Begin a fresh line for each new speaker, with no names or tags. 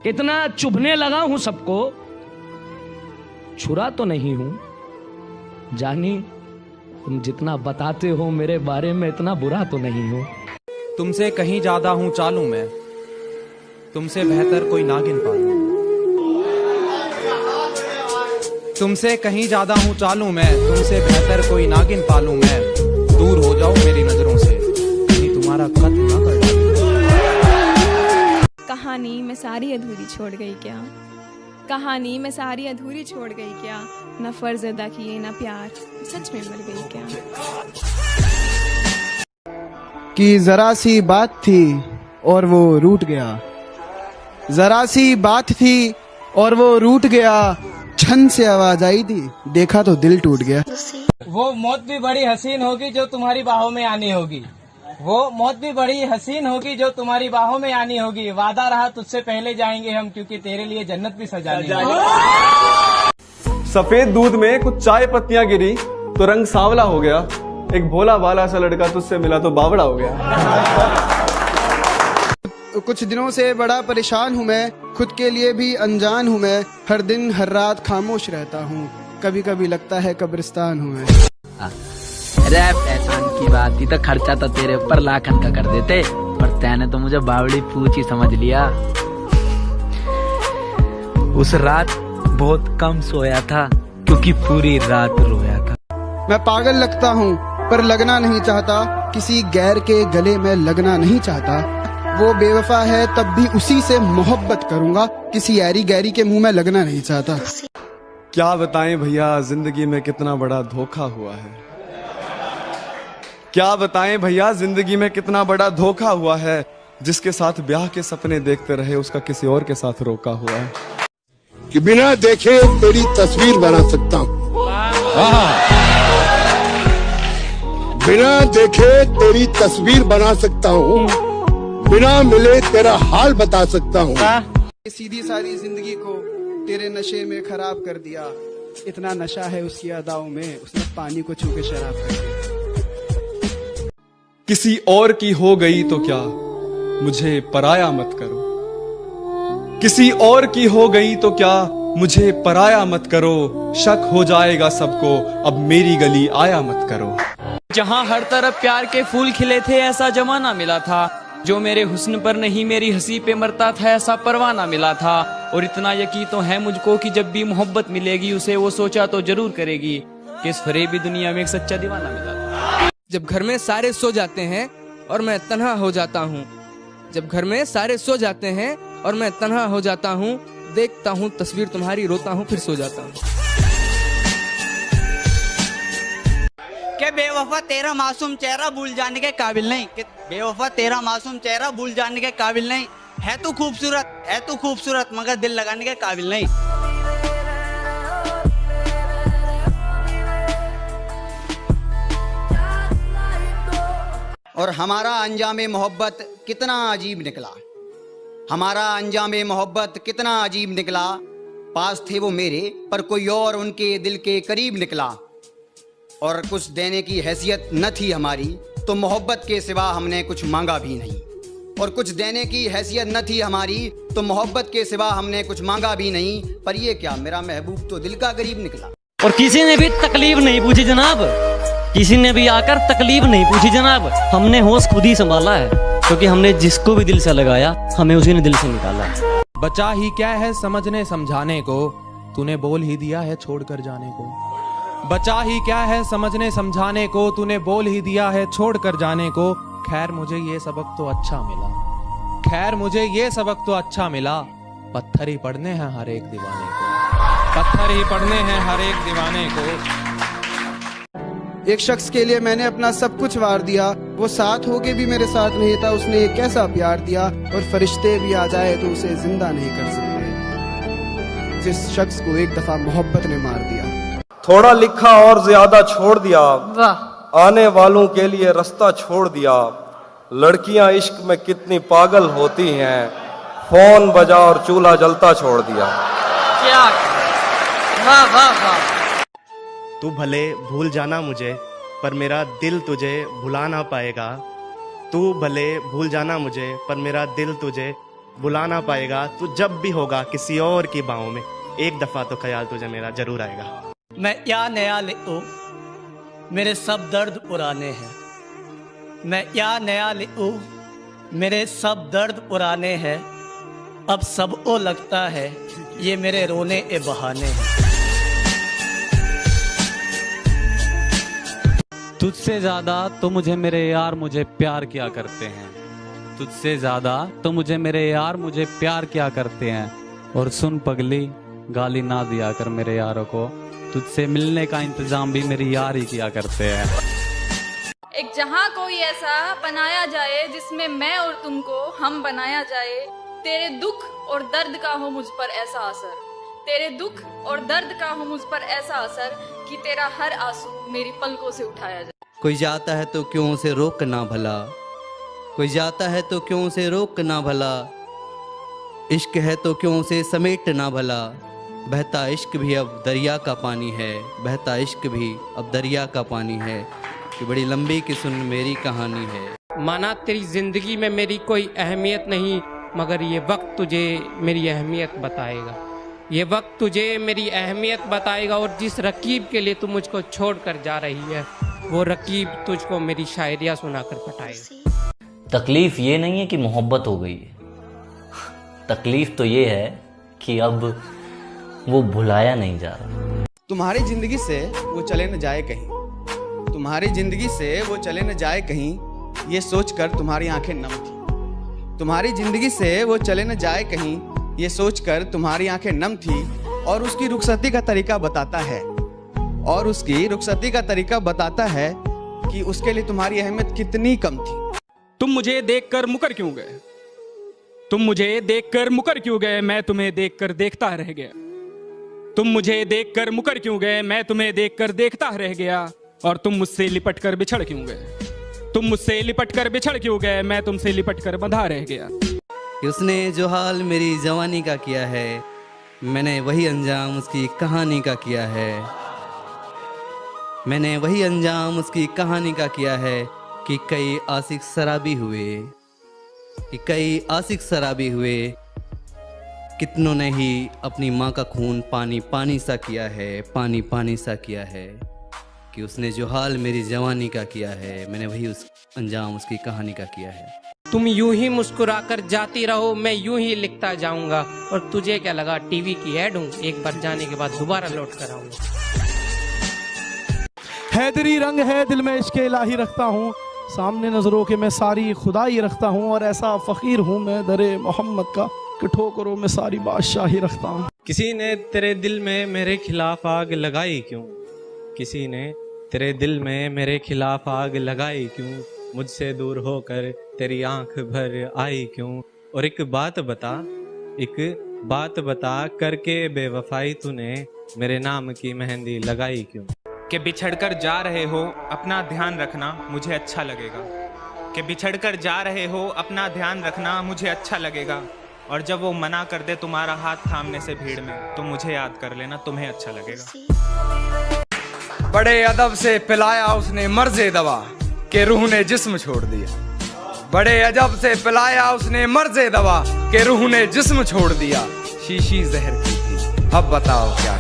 कितना चुभने लगा हूं सबको, छुरा तो नहीं हूं। जानी तुम जितना बताते हो मेरे बारे में इतना बुरा तो नहीं हूं।
तुमसे कहीं ज्यादा हूं चालू मैं, तुमसे बेहतर कोई नागिन पालू। तुमसे कहीं ज्यादा हूं चालू मैं, तुमसे बेहतर कोई नागिन पालू मैं। दूर हो जाओ मेरी नजरों से, कहीं तुम्हारा कत्ल ना कर डालूं।
कहानी मैं सारी अधूरी छोड़ गई क्या, कहानी मैं सारी अधूरी छोड़ गई क्या। न फर्ज अदा किए न प्यार, सच में मर गई क्या।
कि जरा सी बात थी और वो रूठ गया, जरा सी बात थी और वो रूठ गया। छन से आवाज आई थी, देखा तो दिल टूट गया।
वो मौत भी बड़ी हसीन होगी जो तुम्हारी बाहों में आनी होगी, वो मौत भी बड़ी हसीन होगी जो तुम्हारी बाहों में आनी होगी। वादा रहा तुझसे पहले जाएंगे हम, क्योंकि तेरे लिए जन्नत भी सजानी होगी।
सफेद दूध में कुछ चाय पत्तियां गिरी तो रंग सांवला हो गया। एक भोला भाला सा लड़का तुझसे मिला तो बावड़ा हो गया।
कुछ दिनों से बड़ा परेशान हूँ मैं, खुद के लिए भी अनजान हूँ मैं। हर दिन हर रात खामोश रहता हूँ, कभी कभी लगता है कब्रिस्तान हूँ मैं।
रैप एहसान की बात थी तो खर्चा तो तेरे ऊपर लाखन का कर देते, पर तैने तो मुझे बावड़ी पूछ ही समझ लिया। उस रात बहुत कम सोया था क्योंकि पूरी रात रोया था।
मैं पागल लगता हूँ पर लगना नहीं चाहता, किसी गैर के गले में लगना नहीं चाहता। वो बेवफा है तब भी उसी से मोहब्बत करूंगा, किसी ऐरी गैरी के मुंह में लगना नहीं चाहता।
क्या बताएं भैया जिंदगी में कितना बड़ा धोखा हुआ है, क्या बताएं भैया जिंदगी में कितना बड़ा धोखा हुआ है। जिसके साथ ब्याह के सपने देखते रहे उसका किसी और के साथ रोका हुआ है।
कि बिना देखे तेरी तस्वीर बना सकता हूँ, बिना देखे तेरी तस्वीर बना सकता हूँ, बिना मिले तेरा हाल बता सकता हूँ।
सीधी सारी जिंदगी को तेरे नशे में खराब कर दिया। इतना नशा है उसकी अदाओं में, उसने पानी को छू के शराब कर दिया।
किसी और की हो गई तो क्या, मुझे पराया मत करो। किसी और की हो गई तो क्या, मुझे पराया मत करो। शक हो जाएगा सबको, अब मेरी गली आया मत करो।
जहाँ हर तरफ प्यार के फूल खिले थे ऐसा जमाना मिला था, जो मेरे हुस्न पर नहीं मेरी हंसी पे मरता था ऐसा परवाना मिला था। और इतना यकीन तो है मुझको कि जब भी मोहब्बत मिलेगी उसे वो सोचा तो जरूर करेगी कि इस फरेबी दुनिया में एक सच्चा दीवाना मिला था।
जब घर में सारे सो जाते हैं और मैं तन्हा हो जाता हूँ, जब घर में सारे सो जाते हैं और मैं तन्हा हो जाता हूँ, देखता हूँ तस्वीर तुम्हारी, रोता हूँ फिर सो जाता हूँ।
के बेवफा तेरा मासूम चेहरा भूल जाने के काबिल नहीं, कि बेवफा तेरा मासूम चेहरा भूल जाने के काबिल नहीं। है तू खूबसूरत, है तू खूबसूरत, मगर दिल लगाने के काबिल नहीं।
और हमारा अंजामे मोहब्बत कितना अजीब निकला, हमारा अंजामे मोहब्बत कितना अजीब निकला। पास थे वो मेरे पर कोई और उनके दिल के करीब निकला। और कुछ देने की हैसियत न थी हमारी, तो मोहब्बत के सिवा हमने कुछ मांगा भी नहीं। और कुछ देने की हैसियत न थी हमारी, तो मोहब्बत के सिवा हमने कुछ मांगा भी नहीं। पर ये क्या, मेरा महबूब तो दिल का गरीब निकला।
और किसी ने भी तकलीफ नहीं पूछी जनाब, किसी ने भी आकर तकलीफ नहीं पूछी जनाब। हमने होश खुद ही संभाला है, क्योंकि हमने जिसको भी दिल से लगाया हमें उसी ने दिल से निकाला है।
बचा ही क्या है समझने समझाने को, तूने बोल ही दिया है छोड़कर जाने को। बचा ही क्या है समझने समझाने को, तूने बोल ही दिया है छोड़कर जाने को। खैर मुझे ये सबक तो अच्छा मिला, खैर मुझे ये सबक तो अच्छा मिला। पत्थर ही पढ़ने हैं हर एक दीवाने को, पत्थर ही पढ़ने हैं हर एक दीवाने को।
एक शख्स के लिए मैंने अपना सब कुछ वार दिया, वो साथ होके भी मेरे साथ नहीं था। उसने एक कैसा प्यार दिया, और फरिश्ते भी आ जाए तो उसे जिंदा नहीं कर सकते, जिस शख्स को एक दफा मोहब्बत ने मार दिया।
थोड़ा लिखा और ज्यादा छोड़ दिया, आने वालों के लिए रास्ता छोड़ दिया। लड़कियां इश्क में कितनी पागल होती हैं, फोन बजा और चूल्हा जलता छोड़ दिया।
क्या वाह वाह वाह।
तू भले भूल जाना मुझे, पर मेरा दिल तुझे भुला ना पाएगा। तू भले भूल जाना मुझे, पर मेरा दिल तुझे बुला ना पाएगा, तू जब भी होगा किसी और की बाहों में, एक दफा तो ख्याल तुझे मेरा जरूर आएगा।
मैं या नया ले ओ, मेरे सब दर्द पुराने हैं। मैं या नया ले ओ, मेरे सब दर्द पुराने हैं। अब सबको लगता है ये मेरे रोने ए बहाने हैं।
तुझसे ज्यादा तो मुझे मेरे यार मुझे प्यार किया करते हैं। तुझसे ज्यादा तो मुझे मेरे यार मुझे प्यार किया करते हैं। और सुन पगली, गाली ना दिया कर मेरे यारों को, तुझसे मिलने का इंतजाम भी मेरी यार ही किया करते हैं।
एक जहां कोई ऐसा बनाया जाए जिसमें मैं और तुमको हम बनाया जाए। तेरे दुख और दर्द का हो मुझ पर ऐसा असर, तेरे दुख और दर्द का हो मुझ पर ऐसा असर कि तेरा हर आंसू मेरी पलकों से उठाया जाए।
कोई जाता है तो क्यों उसे रोक ना भला, कोई जाता है तो क्यों उसे रोक ना भला। इश्क है तो क्यों उसे समेट ना भला। बहता इश्क भी अब दरिया का पानी है, बहता इश्क भी अब दरिया का पानी है। कि बड़ी लंबी की सुन मेरी कहानी है।
माना तेरी जिंदगी में मेरी कोई अहमियत नहीं, मगर ये वक्त तुझे मेरी अहमियत बताएगा। ये वक्त तुझे मेरी अहमियत बताएगा। और जिस रकीब के लिए तू मुझको छोड़ कर जा रही है, वो रकीब तुझको मेरी शायरियाँ सुनाकर पटाएगा।
तकलीफ ये नहीं है कि मोहब्बत हो गई है, तकलीफ तो ये है कि अब वो भुलाया नहीं जा रहा।
तुम्हारी जिंदगी से वो चले न जाए कहीं, तुम्हारी जिंदगी से वो चले न जाए कहीं, ये सोचकर तुम्हारी आंखें नम थी। तुम्हारी जिंदगी से वो चले न जाए कहीं, ये सोचकर तुम्हारी आंखें नम थी। और उसकी रुखसती का तरीका बताता है, और उसकी रुखसती का तरीका बताता है कि उसके लिए तुम्हारी अहमियत कितनी कम थी।
तुम मुझे देखकर मुकर क्यों गए, तुम मुझे देखकर मुकर क्यों गए, मैं तुम्हें देखकर देखता रह गया। तुम मुझे देखकर मुकर क्यों गए, मैं तुम्हें देखकर देखता रह गया। और तुम मुझसे लिपट कर बिछड़ क्यों गए, तुम मुझसे लिपट कर बिछड़ क्यों गए, मैं तुमसे लिपट कर बंधा रह गया।
उसने जो हाल मेरी जवानी का किया है, मैंने वही अंजाम उसकी कहानी का किया है। मैंने वही अंजाम उसकी कहानी का किया है कि कई आशिक शराबी हुए, कि कई आशिक शराबी हुए। कितनों ने ही अपनी माँ का खून पानी पानी सा किया है, पानी पानी सा किया है। कि उसने जो हाल मेरी जवानी का किया है, मैंने वही उस अंजाम उसकी कहानी का किया है।
तुम यूं ही मुस्कुराकर जाती रहो, मैं यूं ही लिखता जाऊंगा। और तुझे क्या लगा टीवी की ऐड हूँ, एक बार जाने के बाद दोबारा लौट कर आऊंगा।
हैदरी रंग है दिल में इश्क इलाही रखता हूँ, सामने नजरों के मैं सारी खुदाई रखता हूँ। और ऐसा फकीर हूँ मैं दरे मोहम्मद का, कि ठोकरों में सारी बादशाही रखता हूँ।
किसी ने तेरे दिल में मेरे खिलाफ आग लगाई क्यों, किसी ने तेरे दिल में मेरे खिलाफ आग लगाई क्यों। मुझसे दूर होकर तेरी आंख भर आई क्यों। और एक बात बता करके बेवफाई तूने मेरे नाम की मेहंदी लगाई क्यों।
कि बिछड़कर जा रहे हो अपना ध्यान रखना मुझे अच्छा लगेगा, कि बिछड़कर जा रहे हो अपना ध्यान रखना मुझे अच्छा लगेगा। और जब वो मना कर दे तुम्हारा हाथ थामने से भीड़ में, तो मुझे याद कर लेना, तुम्हें अच्छा लगेगा।
बड़े अदब से पिलाया उसने मर्ज़े दवा, के रूह ने जिस्म छोड़ दिया। बड़े अदब से पिलाया उसने मर्ज़े दवा, के रूह ने जिस्म छोड़ दिया। शीशी जहर की थी, अब बताओ क्या।